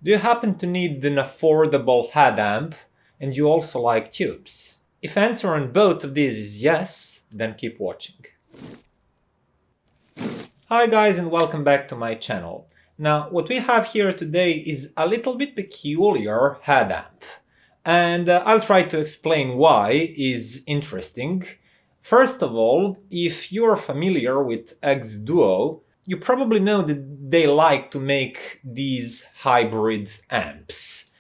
Do you happen to need an affordable head amp and you also like tubes? If answer on both of these is yes, then keep watching. Hi guys and welcome back to my channel. Now what we have here today is a little bit peculiar head amp. And I'll try to explain why is interesting. First of all, if you're familiar with xDuoo, you probably know that they like to make these hybrid amps,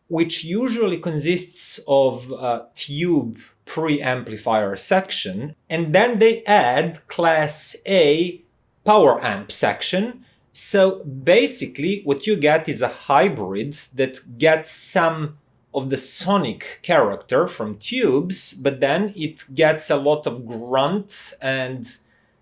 which usually consists of a tube preamplifier section, and then they add Class A power amp section. So basically what you get is a hybrid that gets some of the sonic character from tubes, but then it gets a lot of grunt and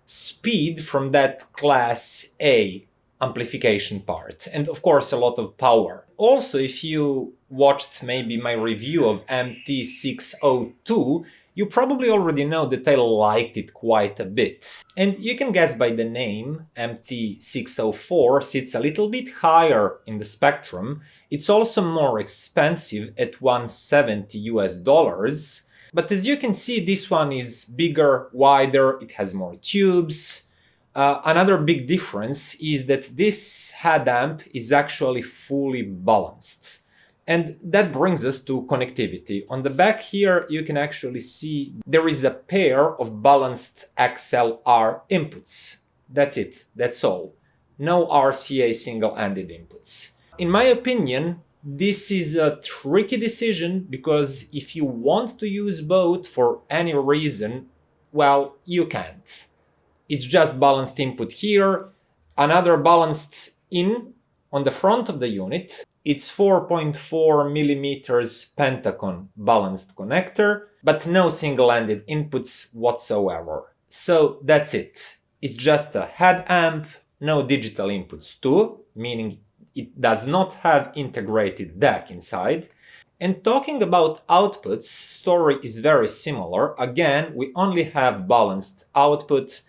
speed from that Class A amplification part, and of course a lot of power. Also, if you watched maybe my review of MT-602, you probably already know that I liked it quite a bit. And you can guess by the name, MT-604 sits a little bit higher in the spectrum. It's also more expensive at $170 US. But as you can see, this one is bigger, wider, it has more tubes. Another big difference is that this head amp is actually fully balanced. And that brings us to connectivity. On the back here, you can actually see there is a pair of balanced XLR inputs. That's it, that's all. No RCA single-ended inputs. In my opinion, this is a tricky decision because if you want to use both for any reason, well, you can't. It's just balanced input here, another balanced in on the front of the unit. It's 4.4 millimeters Pentacon balanced connector, but no single-ended inputs whatsoever. So that's it. It's just a head amp, no digital inputs too, meaning it does not have integrated DAC inside. And talking about outputs, story is very similar. Again, we only have balanced output.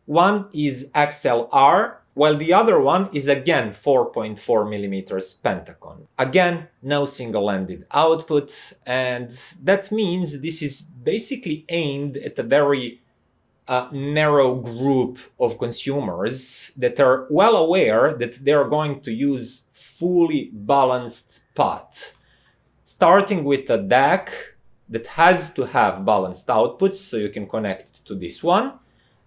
One is XLR, while the other one is again 4.4 millimeters Pentacon. Again, no single-ended output, and that means this is basically aimed at a very narrow group of consumers that are well aware that they are going to use fully balanced pot. Starting with a DAC that has to have balanced outputs, so you can connect it to this one,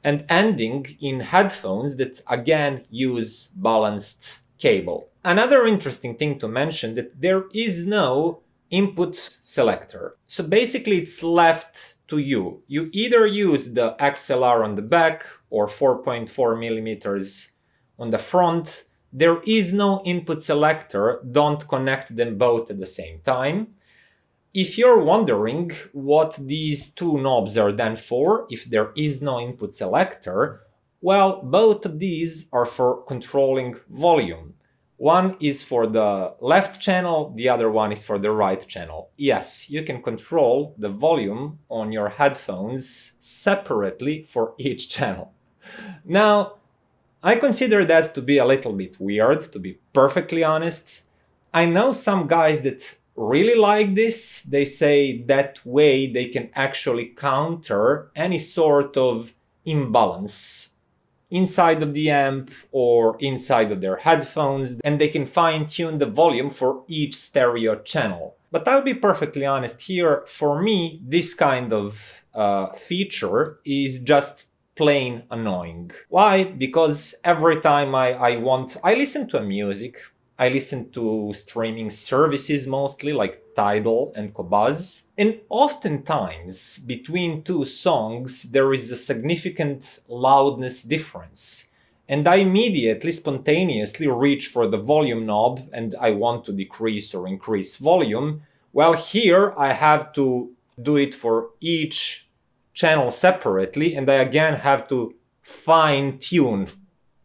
and ending in headphones that again use balanced cable. Another interesting thing to mention that there is no input selector. So basically it's left to you. You either use the XLR on the back or 4.4 millimeters on the front. There is no input selector. Don't connect them both at the same time. If you're wondering what these two knobs are then for, if there is no input selector, well, both of these are for controlling volume. One is for the left channel, the other one is for the right channel. Yes, you can control the volume on your headphones separately for each channel. Now, I consider that to be a little bit weird, to be perfectly honest. I know some guys that really like this. They say that way they can actually counter any sort of imbalance inside of the amp or inside of their headphones, and they can fine-tune the volume for each stereo channel. But I'll be perfectly honest here, for me this kind of feature is just plain annoying. Why? Because every time I listen to music, I listen to streaming services mostly, like Tidal and Qobuz. And oftentimes, between two songs, there is a significant loudness difference. And I immediately, spontaneously reach for the volume knob and I want to decrease or increase volume. Well, here I have to do it for each channel separately, and I again have to fine-tune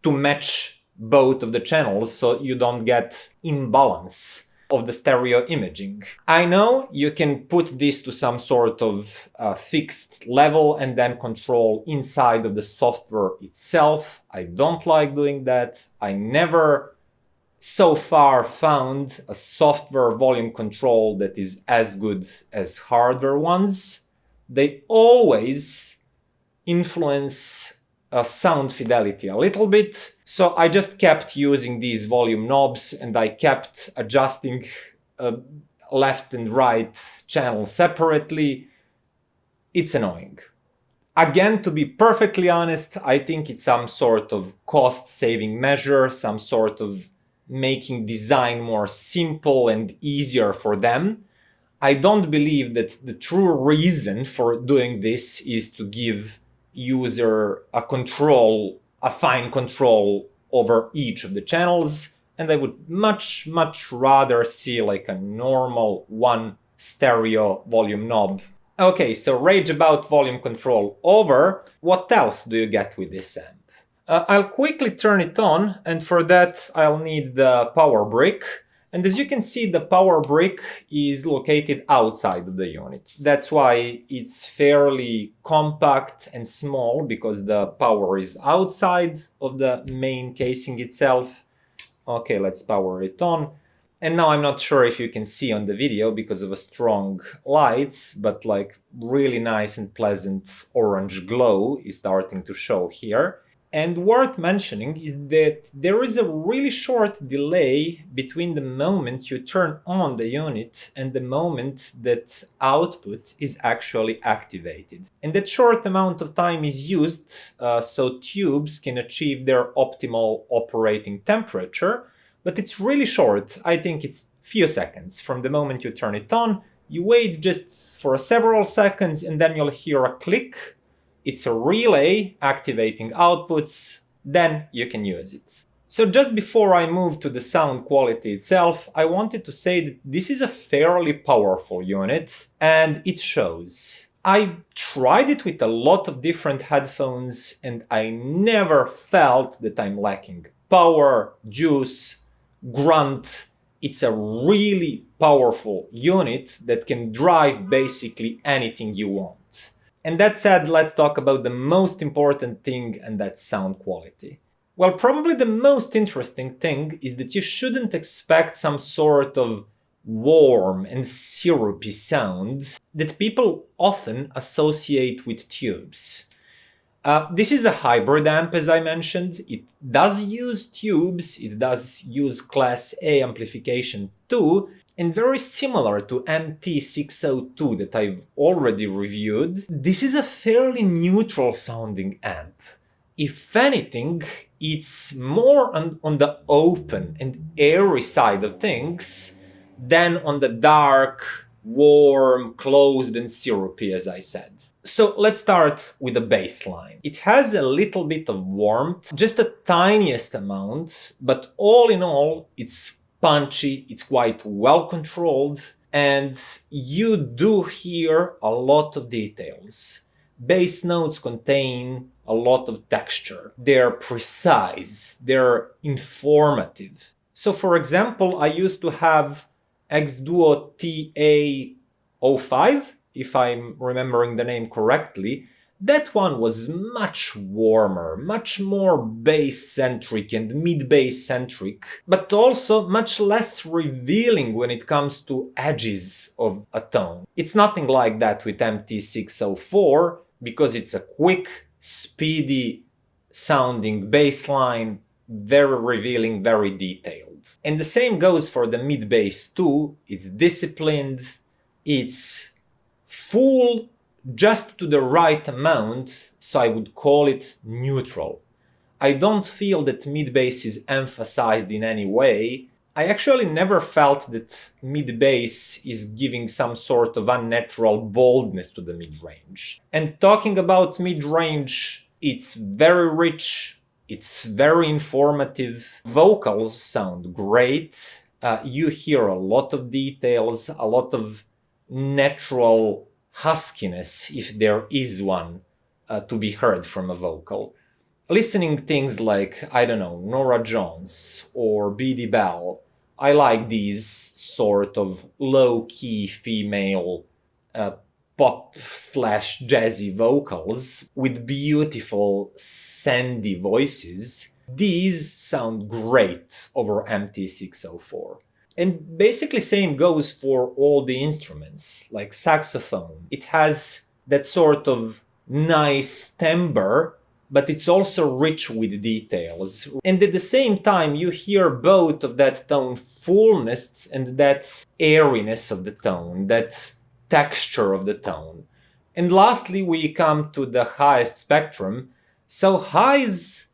to match both of the channels so you don't get imbalance of the stereo imaging. I know you can put this to some sort of fixed level and then control inside of the software itself. I don't like doing that. I never so far found a software volume control that is as good as hardware ones. They always influence sound fidelity a little bit. So I just kept using these volume knobs and I kept adjusting left and right channel separately. It's annoying. Again, to be perfectly honest, I think it's some sort of cost-saving measure, some sort of making design more simple and easier for them. I don't believe that the true reason for doing this is to give user a fine control over each of the channels, and I would much rather see like a normal one stereo volume knob. Okay, so rage about volume control over. What else do you get with this amp? I'll quickly turn it on, and for that I'll need the power brick. And as you can see, the power brick is located outside of the unit. That's why it's fairly compact and small, because the power is outside of the main casing itself. Okay, let's power it on. And now I'm not sure if you can see on the video because of the strong lights, but like really nice and pleasant orange glow is starting to show here. And worth mentioning is that there is a really short delay between the moment you turn on the unit and the moment that output is actually activated. And that short amount of time is used so tubes can achieve their optimal operating temperature, but it's really short. I think it's few seconds. From the moment you turn it on, you wait just for several seconds and then you'll hear a click. It's a relay activating outputs, then you can use it. So just before I move to the sound quality itself, I wanted to say that this is a fairly powerful unit, and it shows. I tried it with a lot of different headphones and I never felt that I'm lacking power, juice, grunt. It's a really powerful unit that can drive basically anything you want. And that said, let's talk about the most important thing, and that's sound quality. Well, probably the most interesting thing is that you shouldn't expect some sort of warm and syrupy sound that people often associate with tubes. This is a hybrid amp, as I mentioned. It does use tubes, it does use Class A amplification too, and very similar to MT-602 that I've already reviewed, this is a fairly neutral sounding amp. If anything, it's more on the open and airy side of things than on the dark, warm, closed and syrupy, as I said. So let's start with the bass line. It has a little bit of warmth, just the tiniest amount, but all in all, it's punchy, it's quite well controlled, and you do hear a lot of details. Bass notes contain a lot of texture. They're precise, they're informative. So for example, I used to have xDuoo TA05, if I'm remembering the name correctly. That one was much warmer, much more bass-centric and mid-bass-centric, but also much less revealing when it comes to edges of a tone. It's nothing like that with MT-604, because it's a quick, speedy sounding bass line, very revealing, very detailed. And the same goes for the mid-bass too. It's disciplined, it's full, just to the right amount, so I would call it neutral. I don't feel that mid-bass is emphasized in any way. I actually never felt that mid-bass is giving some sort of unnatural boldness to the mid-range. And talking about mid-range, it's very rich, it's very informative, vocals sound great, you hear a lot of details, a lot of natural huskiness, if there is one, to be heard from a vocal. Listening things like, I don't know, Norah Jones or B.D. Bell, I like these sort of low-key female pop/jazzy vocals with beautiful sandy voices. these sound great over MT-604. And basically same goes for all the instruments, like saxophone. It has that sort of nice timbre, but it's also rich with details. And at the same time, you hear both of that tone fullness and that airiness of the tone, that texture of the tone. And lastly, we come to the highest spectrum. So highs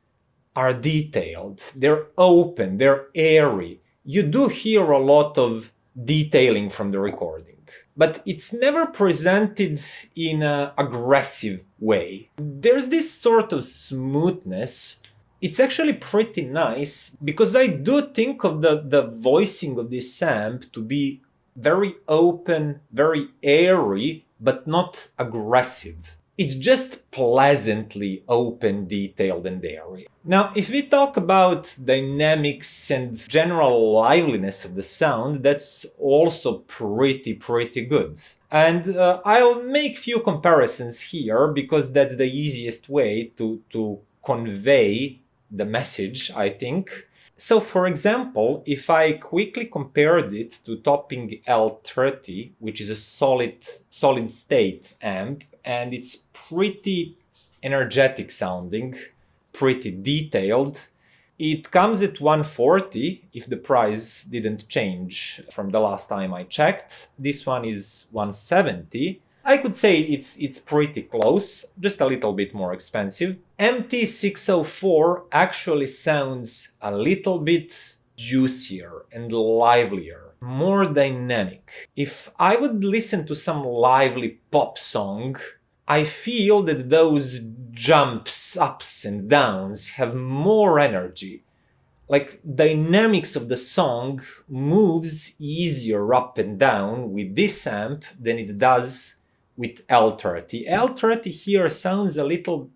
are detailed, they're open, they're airy. You do hear a lot of detailing from the recording, but it's never presented in an aggressive way. There's this sort of smoothness. It's actually pretty nice because I do think of the voicing of this amp to be very open, very airy, but not aggressive. It's just pleasantly open, detailed, and airy. Now, if we talk about dynamics and general liveliness of the sound, that's also pretty good. And I'll make few comparisons here because that's the easiest way to convey the message, I think. So, for example, if I quickly compared it to Topping L30, which is a solid state amp, and it's pretty energetic sounding, pretty detailed. It comes at 140 if the price didn't change from the last time I checked. This one is 170. I could say it's pretty close, just a little bit more expensive. MT-604 actually sounds a little bit juicier and livelier, more dynamic. If I would listen to some lively pop song, I feel that those jumps, ups and downs have more energy. Like dynamics of the song moves easier up and down with this amp than it does with L30. L30 here sounds a little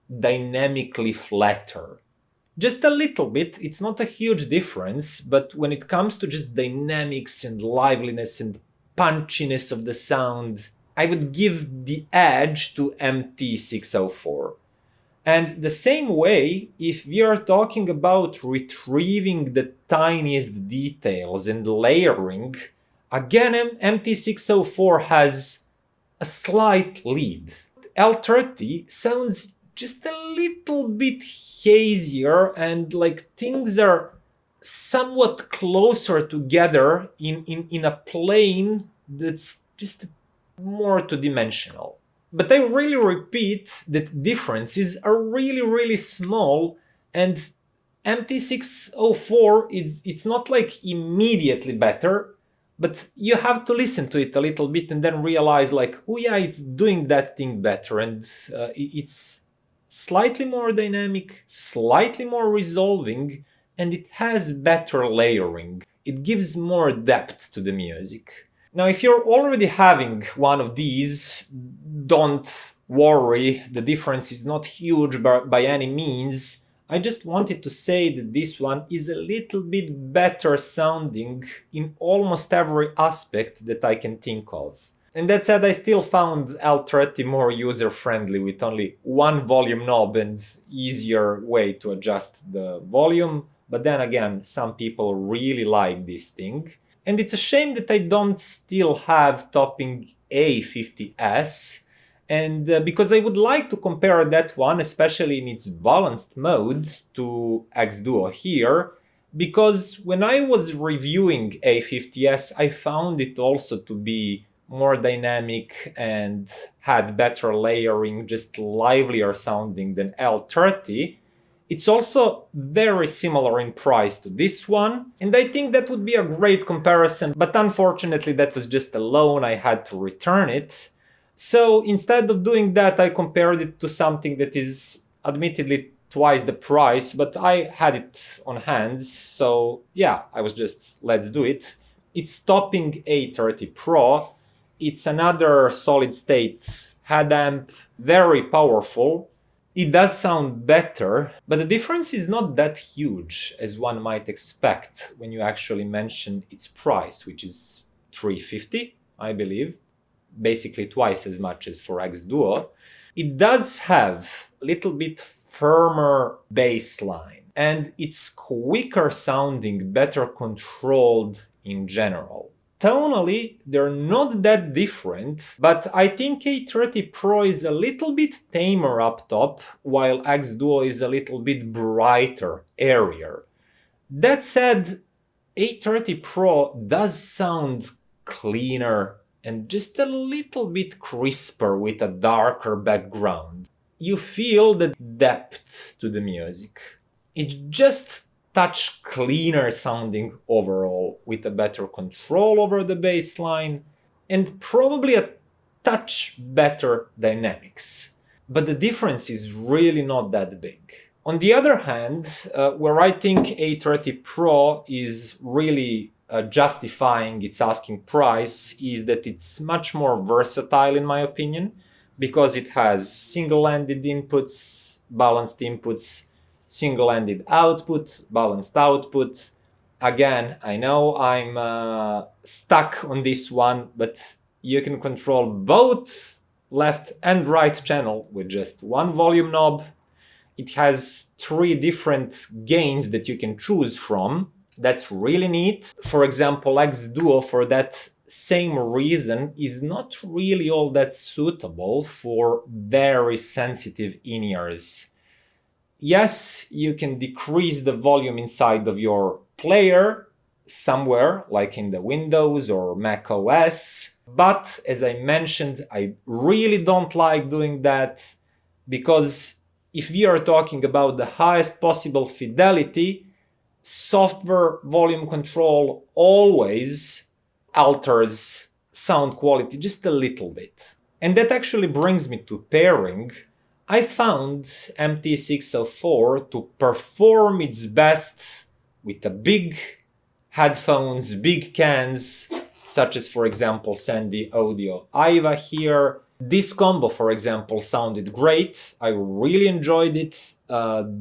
dynamically flatter. Just a little bit, it's not a huge difference, but when it comes to just dynamics and liveliness and punchiness of the sound, I would give the edge to MT-604. And the same way, if we are talking about retrieving the tiniest details and layering, again MT-604 has a slight lead. L30 sounds just a little bit hazier and like things are somewhat closer together in a plane that's just more two-dimensional. But I really repeat that differences are really small, and MT-604 it's not like immediately better, but you have to listen to it a little bit and then realize like, oh yeah, it's doing that thing better, and it's slightly more dynamic, slightly more resolving, and it has better layering. It gives more depth to the music. Now, if you're already having one of these, don't worry, the difference is not huge by any means. I just wanted to say that this one is a little bit better sounding in almost every aspect that I can think of. And that said, I still found L30 more user-friendly with only one volume knob and easier way to adjust the volume. But then again, some people really like this thing. And it's a shame that I don't still have Topping A50S, and because I would like to compare that one, especially in its balanced mode, to xDuoo here, because when I was reviewing A50S, I found it also to be more dynamic and had better layering, just livelier sounding than L30. It's also very similar in price to this one, and I think that would be a great comparison, but unfortunately that was just a loan, I had to return it. So instead of doing that, I compared it to something that is admittedly twice the price, but I had it on hands, so yeah, I was just, let's do it. It's Topping A30 Pro. It's another solid state head amp, very powerful. It does sound better, but the difference is not that huge as one might expect when you actually mention its price, which is $350, I believe, basically twice as much as for xDuoo. It does have a little bit firmer bass line, and it's quicker sounding, better controlled in general. Tonally, they're not that different, but I think A30 Pro is a little bit tamer up top, while xDuoo is a little bit brighter, airier. That said, A30 Pro does sound cleaner and just a little bit crisper with a darker background. You feel the depth to the music. It's just touch cleaner sounding overall, with a better control over the bass line and probably a touch better dynamics. But the difference is really not that big. On the other hand, where I think A30 Pro is really justifying its asking price is that it's much more versatile in my opinion, because it has single-ended inputs, balanced inputs, single-ended output, balanced output. Again, I know I'm stuck on this one, but you can control both left and right channel with just one volume knob. It has 3 different gains that you can choose from. That's really neat. For example, xDuoo, for that same reason, is not really all that suitable for very sensitive in-ears. Yes, you can decrease the volume inside of your player somewhere, like in the Windows or Mac OS. But as I mentioned, I really don't like doing that, because if we are talking about the highest possible fidelity, software volume control always alters sound quality just a little bit. And that actually brings me to pairing. I found MT-604 to perform its best with the big headphones, big cans, such as, for example, Sandy Audio iiWi here. This combo, for example, sounded great. I really enjoyed it.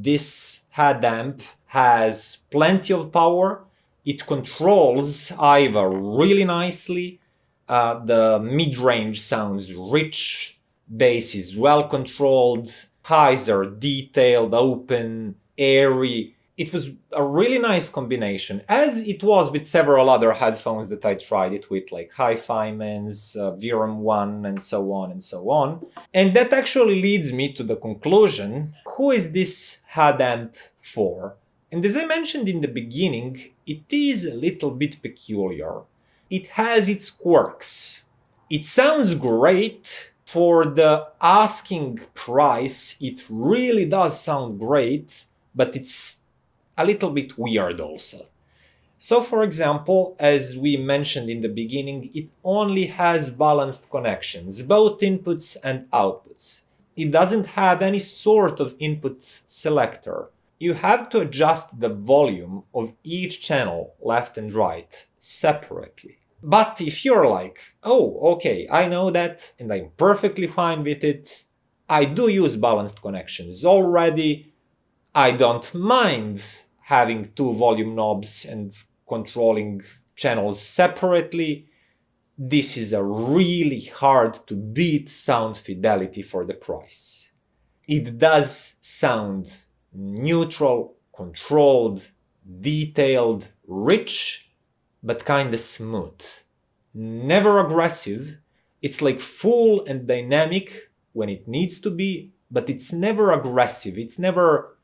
This head amp has plenty of power. It controls iiWi really nicely. The mid-range sounds rich. Bass is well controlled. Highs are detailed, open, airy. It was a really nice combination, as it was with several other headphones that I tried it with, like hifi, VRM 1, and so on and so on. And that actually leads me to the conclusion: who is this head amp for? And as I mentioned in the beginning, it is a little bit peculiar. It has its quirks. It sounds great. For the asking price, it really does sound great, but it's a little bit weird also. So for example, as we mentioned in the beginning, it only has balanced connections, both inputs and outputs. It doesn't have any sort of input selector. You have to adjust the volume of each channel, left and right, separately. But if you're like, oh, okay, I know that and I'm perfectly fine with it, I do use balanced connections already, I don't mind having 2 volume knobs and controlling channels separately, this is a really hard to beat sound fidelity for the price. It does sound neutral, controlled, detailed, rich, but kinda smooth. Never aggressive. It's like full and dynamic when it needs to be, but it's never aggressive. It's never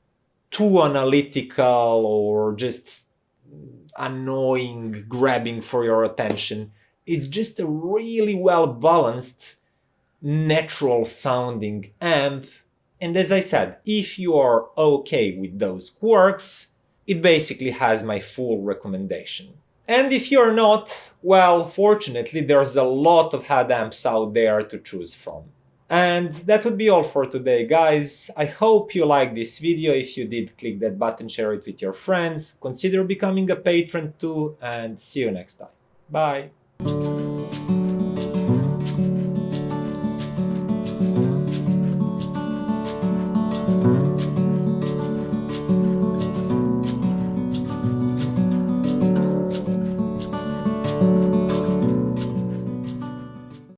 too analytical or just annoying, grabbing for your attention. It's just a really well balanced, natural sounding amp. And as I said, if you are okay with those quirks, it basically has my full recommendation. And if you're not, well, fortunately, there's a lot of head amps out there to choose from. And that would be all for today, guys. I hope you liked this video. If you did, click that button, share it with your friends, consider becoming a patron too, and see you next time. Bye!